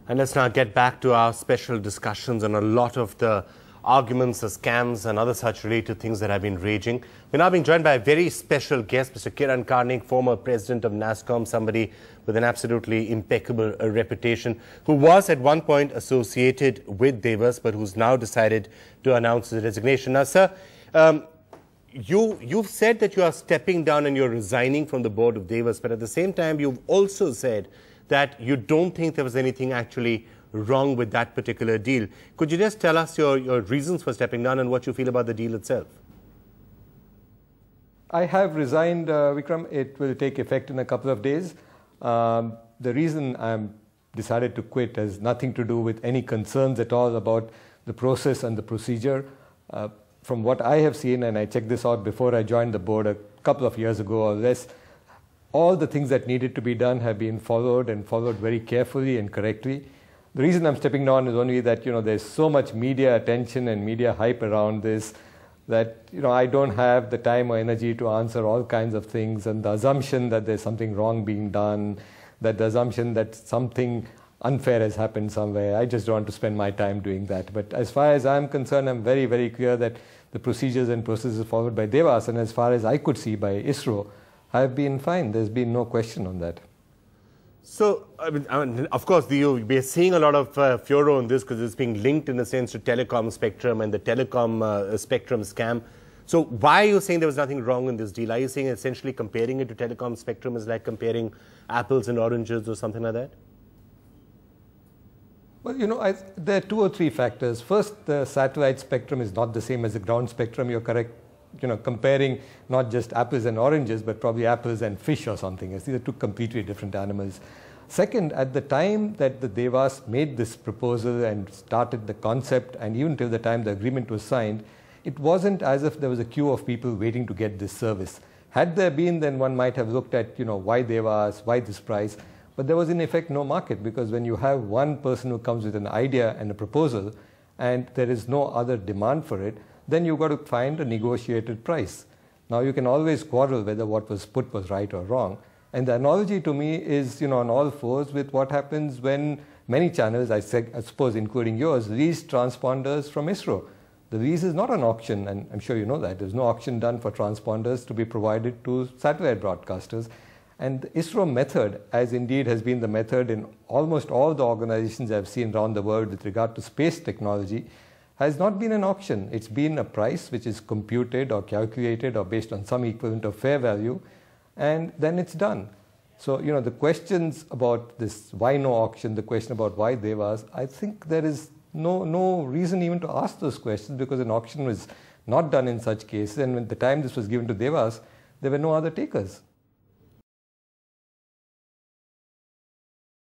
And let's now get back to our special discussions on a lot of the arguments, the scams and other such related things that have been raging. We're now being joined by a very special guest, Mr. Kiran Karnik, former president of NASSCOM, somebody with an absolutely impeccable reputation, who was at one point associated with Devas, but who's now decided to announce his resignation. Now, sir, you've said that you are stepping down and you're resigning from the board of Devas, but at the same time, you've also said that you don't think there was anything actually wrong with that particular deal. Could you just tell us your reasons for stepping down and what you feel about the deal itself? I have resigned, Vikram. It will take effect in a couple of days. The reason I'm decided to quit has nothing to do with any concerns at all about the process and the procedure. From what I have seen, and I checked this out before I joined the board a couple of years ago or less, all the things that needed to be done have been followed and followed very carefully and correctly. The reason I'm stepping down is only that, there's so much media attention and media hype around this that, I don't have the time or energy to answer all kinds of things, and the assumption that there's something wrong being done, that the assumption that something unfair has happened somewhere, I just don't want to spend my time doing that. But as far as I'm concerned, I'm very, very clear that the procedures and processes followed by Devas, and as far as I could see by ISRO, have been fine. There's been no question on that. So, I mean, of course, we are seeing a lot of furor on this because it's being linked in a sense to telecom spectrum and the telecom spectrum scam. So why are you saying there was nothing wrong in this deal? Are you saying essentially comparing it to telecom spectrum is like comparing apples and oranges or something like that? Well, there are two or three factors. First, the satellite spectrum is not the same as the ground spectrum. You're correct. Comparing not just apples and oranges, but probably apples and fish or something. These are two completely different animals. Second, at the time that the Devas made this proposal and started the concept, and even till the time the agreement was signed, it wasn't as if there was a queue of people waiting to get this service. Had there been, then one might have looked at, why Devas, why this price? But there was in effect no market, because when you have one person who comes with an idea and a proposal, and there is no other demand for it, then you've got to find a negotiated price. Now, you can always quarrel whether what was put was right or wrong. And the analogy to me is, on all fours with what happens when many channels, I suppose including yours, lease transponders from ISRO. The lease is not an auction, and I'm sure you know that. There's no auction done for transponders to be provided to satellite broadcasters. And the ISRO method, as indeed has been the method in almost all the organizations I've seen around the world with regard to space technology, has not been an auction. It's been a price which is computed or calculated or based on some equivalent of fair value, and then it's done. So, the questions about this why no auction, the question about why Devas, I think there is no reason even to ask those questions, because an auction was not done in such cases, and at the time this was given to Devas, there were no other takers.